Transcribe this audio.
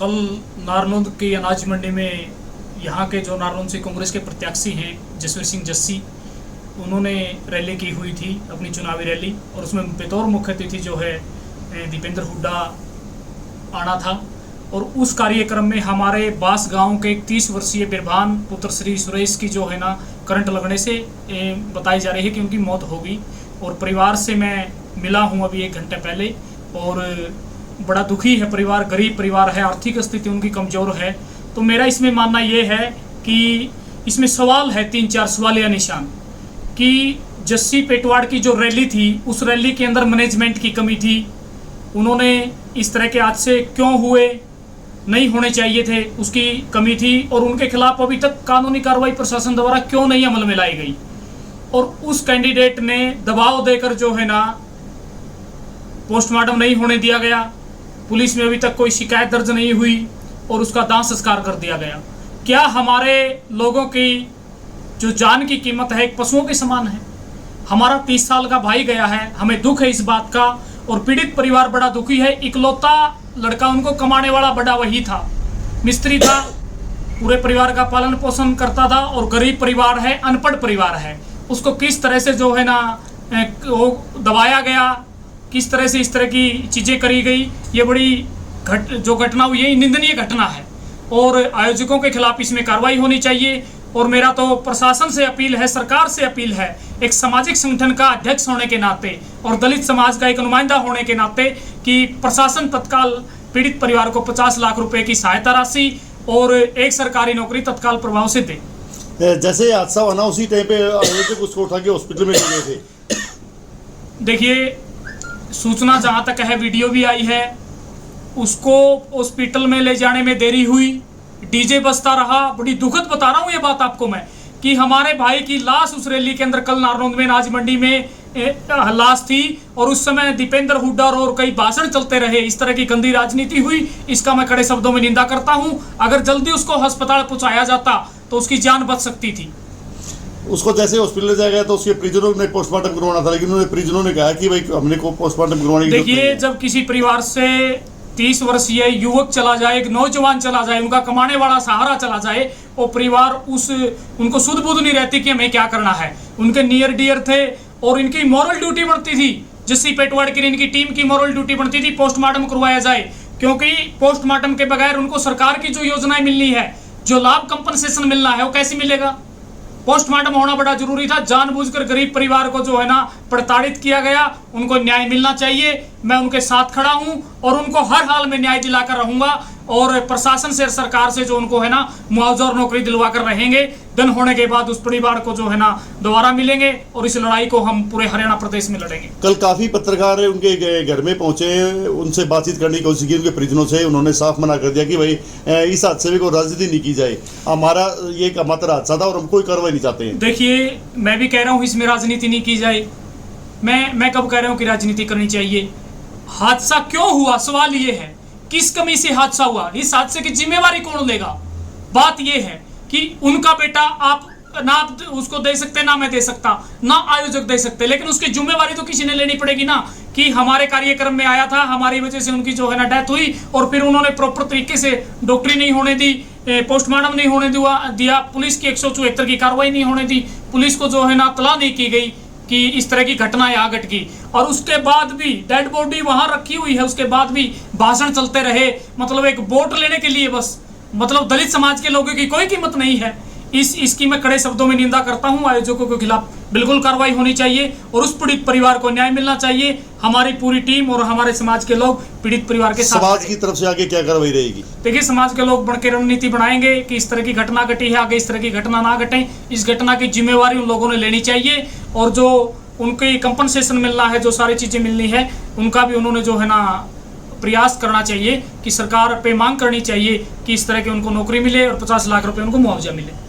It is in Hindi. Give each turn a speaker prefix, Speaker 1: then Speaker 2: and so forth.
Speaker 1: कल नारनौंद की अनाज मंडी में यहाँ के जो नारनौंद से कांग्रेस के प्रत्याशी हैं जसवीर सिंह जस्सी, उन्होंने रैली की हुई थी, अपनी चुनावी रैली, और उसमें बतौर मुख्य अतिथि जो है दीपेंद्र हुड्डा आना था। और उस कार्यक्रम में हमारे बास गांव के 30 वर्षीय बिरभान पुत्र श्री सुरेश की जो है ना करंट लगने से बताई जा रही है कि उनकी मौत होगी। और परिवार से मैं मिला हूं अभी 1 घंटे पहले, और बड़ा दुखी है परिवार, गरीब परिवार है, आर्थिक स्थिति उनकी कमज़ोर है। तो मेरा इसमें मानना ये है कि इसमें सवाल है, 3-4 सवाल या निशान, कि जस्सी पेटवाड़ की जो रैली थी उस रैली के अंदर मैनेजमेंट की कमी थी। उन्होंने इस तरह के हादसे क्यों हुए, नहीं होने चाहिए थे, उसकी कमी थी। और उनके खिलाफ अभी तक कानूनी कार्रवाई प्रशासन द्वारा क्यों नहीं अमल में लाई गई। और उस कैंडिडेट ने दबाव देकर जो है ना पोस्टमार्टम नहीं होने दिया गया, पुलिस में अभी तक कोई शिकायत दर्ज नहीं हुई और उसका दाह संस्कार कर दिया गया। क्या हमारे लोगों की जो जान की कीमत है एक पशुओं के समान है? हमारा 30 साल का भाई गया है, हमें दुख है इस बात का, और पीड़ित परिवार बड़ा दुखी है। इकलौता लड़का उनको कमाने वाला बड़ा वही था, मिस्त्री था, पूरे परिवार का पालन पोषण करता था, और गरीब परिवार है, अनपढ़ परिवार है। उसको किस तरह से जो है ना वो दबाया गया, किस तरह से इस तरह की चीज़ें करी गई, ये बड़ी जो घटना हुई है निंदनीय घटना है, और आयोजकों के खिलाफ इसमें कार्रवाई होनी चाहिए। और मेरा तो प्रशासन से अपील है, सरकार से अपील है, एक सामाजिक संगठन का अध्यक्ष होने के नाते और दलित समाज का एक नुमाइंदा होने के नाते, कि प्रशासन तत्काल पीड़ित परिवार को 50 लाख रुपए की सहायता राशि और एक सरकारी नौकरी तत्काल प्रभाव से दे।
Speaker 2: जैसे हादसा हुआ ना उसी टाइम पे आयोजक उसको उठा के हॉस्पिटल में ले गए थे।
Speaker 1: देखिए, सूचना जहाँ तक है, वीडियो भी आई है, उसको हॉस्पिटल में ले जाने में देरी हुई, डीजे बजता रहा। बड़ी दुखद बता रहा हूँ ये बात आपको मैं, कि हमारे भाई की लाश उस रैली के अंदर कल नारनौंद में अनाज मंडी में लाश थी, और उस समय दीपेंद्र हुड्डा और कई भाषण चलते रहे। इस तरह की गंदी राजनीति हुई, इसका मैं कड़े शब्दों में निंदा करता हूँ। अगर जल्दी उसको अस्पताल पहुँचाया जाता तो उसकी जान बच सकती थी।
Speaker 2: उसको जैसे हॉस्पिटल ले जाया गया तो उसके परिजनों ने पोस्टमार्टम करवाना था, लेकिन उन्होंने परिजनों ने कहा कि भाई हमने को पोस्टमार्टम करवाने की जरूरत नहीं है।
Speaker 1: देखिए, जब किसी परिवार से 30 वर्षीय युवक चला जाए, एक नौजवान चला जाए, उनका कमाने वाला सहारा चला जाए, और परिवार उनको सुध बुध नहीं रहती कि हमें क्या करना है। उनके नियर डियर थे और इनकी मॉरल ड्यूटी बनती थी, जस्सी पेटवाड़ की इनकी टीम की मॉरल ड्यूटी बनती थी पोस्टमार्टम करवाया जाए, क्योंकि पोस्टमार्टम के बगैर उनको सरकार की जो योजनाएं मिलनी है, जो लाभ कंपनसेशन मिलना है, वो कैसे मिलेगा? पोस्टमार्टम होना बड़ा जरूरी था। जानबूझकर गरीब परिवार को जो है ना प्रताड़ित किया गया, उनको न्याय मिलना चाहिए। मैं उनके साथ खड़ा हूं और उनको हर हाल में न्याय दिलाकर रहूंगा, और प्रशासन से, सरकार से जो उनको है ना मुआवजा और नौकरी दिलवा कर रहेंगे। दिन होने के बाद उस परिवार को जो है ना दोबारा मिलेंगे, और इस लड़ाई को हम पूरे हरियाणा प्रदेश में लड़ेंगे।
Speaker 2: कल काफी पत्रकार उनके घर में पहुंचे, उनसे बातचीत करने की कोशिश की उनके परिजनों से। उन्होंने साफ मना कर दिया कि भाई इस हादसे में कोई राजनीति नहीं की जाए, हमारा ये एक मात्र हादसा था और हम कोई कार्रवाई नहीं चाहते हैं।
Speaker 1: देखिए, मैं भी कह रहा हूँ इसमें राजनीति नहीं की जाए। मैं कब कह रहा हूँ कि राजनीति करनी चाहिए? हादसा क्यों हुआ, सवाल ये है, किस कमी से हादसा हुआ, इस हादसे की जिम्मेवारी कौन लेगा? बात यह है कि उनका बेटा आप ना उसको दे सकते, ना मैं दे सकता, ना आयोजक दे सकते, लेकिन उसकी जिम्मेवारी तो किसी ने लेनी पड़ेगी ना, कि हमारे कार्यक्रम में आया था, हमारी वजह से उनकी जो है ना डेथ हुई, और फिर उन्होंने प्रॉपर तरीके से डॉक्टरी नहीं होने दी, पोस्टमार्टम नहीं होने दिया, पुलिस की 174 की कार्रवाई नहीं होने दी, पुलिस को जो है ना इत्तला नहीं की गई कि इस तरह की घटना यहाँ घट गई, और उसके बाद भी डेड बॉडी वहां रखी हुई है, उसके बाद भी भाषण चलते रहे। मतलब एक वोट लेने के लिए बस, मतलब दलित समाज के लोगों की कोई कीमत नहीं है। इसकी मैं कड़े शब्दों में निंदा करता हूं। आयोजकों के खिलाफ बिल्कुल कार्रवाई होनी चाहिए, और उस पीड़ित परिवार को न्याय मिलना चाहिए। हमारी पूरी टीम और हमारे समाज के लोग पीड़ित परिवार के साथ।
Speaker 2: समाज की तरफ से आगे क्या कार्रवाई रहेगी?
Speaker 1: देखिए, समाज के लोग बढ़कर रणनीति बनाएंगे कि इस तरह की घटना घटी है, आगे इस तरह की घटना ना घटे। इस घटना की जिम्मेवारी उन लोगों ने लेनी चाहिए, और जो उनकी कंपनसेशन मिलना है, जो सारी चीजें मिलनी है, उनका भी उन्होंने जो है ना प्रयास करना चाहिए कि सरकार पे मांग करनी चाहिए कि इस तरह की उनको नौकरी मिले और 50 लाख रुपए उनको मुआवजा मिले।